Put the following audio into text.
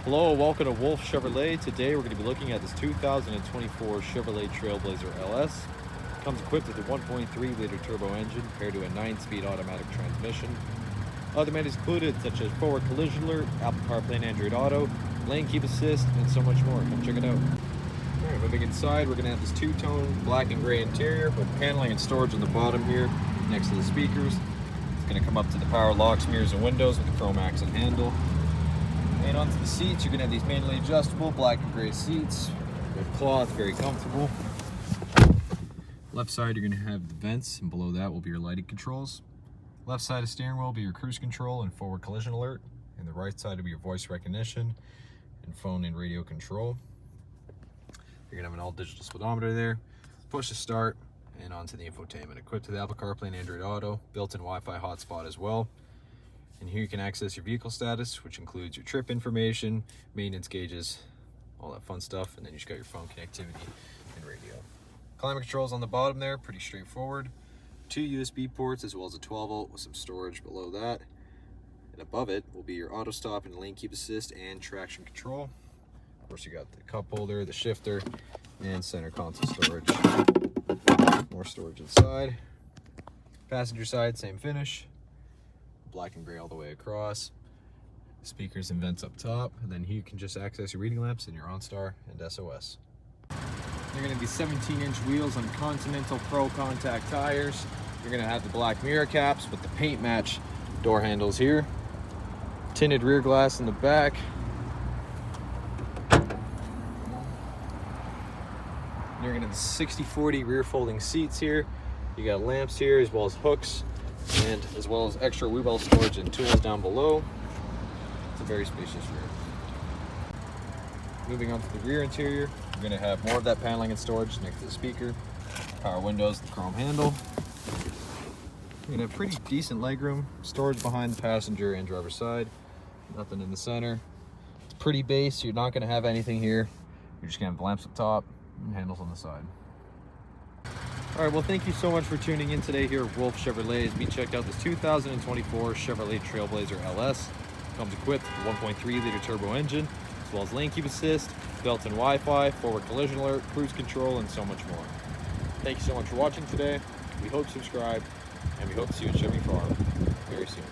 Hello, welcome to Wolfe Chevrolet. Today we're going to be looking at this 2024 Chevrolet Trailblazer LS. It comes equipped with a 1.3 liter turbo engine paired to a 9-speed automatic transmission. Other amenities included such as forward collision alert, Apple CarPlay and Android Auto, lane keep assist, and so much more. Come check it out. Alright, moving inside, we're going to have this two-tone black and gray interior with paneling and storage on the bottom here next to the speakers. It's going to come up to the power locks, mirrors, and windows with the chrome accent handle. And onto the seats, you're going to have these manually adjustable black and gray seats with cloth, very comfortable. Left side, you're going to have the vents, and below that will be your lighting controls. Left side of steering wheel will be your cruise control and forward collision alert, and the right side will be your voice recognition and phone and radio control. You're going to have an all-digital speedometer there, push to start, and onto the infotainment. Equipped with Apple CarPlay and Android Auto, built-in Wi-Fi hotspot as well. And here you can access your vehicle status, which includes your trip information, maintenance gauges, all that fun stuff, and then you just got your phone connectivity and radio. Climate controls on the bottom there, pretty straightforward. 2 USB ports as well as a 12-volt with some storage below that. And above it will be your auto stop and lane keep assist and traction control. Of course, you got the cup holder, the shifter, and center console storage. More storage inside. Passenger side, same finish. Black and gray all the way across. Speakers and vents up top, and then here you can just access your reading lamps and your OnStar and SOS. You're going to be 17-inch wheels on Continental Pro contact tires. You're going to have the black mirror caps with the paint match door handles here. Tinted rear glass in the back. You're going to have the 60/40 rear folding seats here. You got lamps here as well as hooks, and as well as extra wheel well storage and tools down below. It's a very spacious rear. Moving on to the rear interior, you're going to have more of that paneling and storage next to the speaker, power windows, the chrome handle. You're going to have pretty decent legroom, storage behind the passenger and driver's side, nothing in the center. It's pretty base, you're not going to have anything here. You're just going to have lamps up top and handles on the side. All right, well, thank you so much for tuning in today here at Wolfe Chevrolet as we checked out this 2024 Chevrolet Trailblazer LS. Comes equipped with a 1.3 liter turbo engine, as well as lane keep assist, built-in Wi-Fi, forward collision alert, cruise control, and so much more. Thank you so much for watching today. We hope you subscribe, and we hope to see you at Chevy Farm very soon.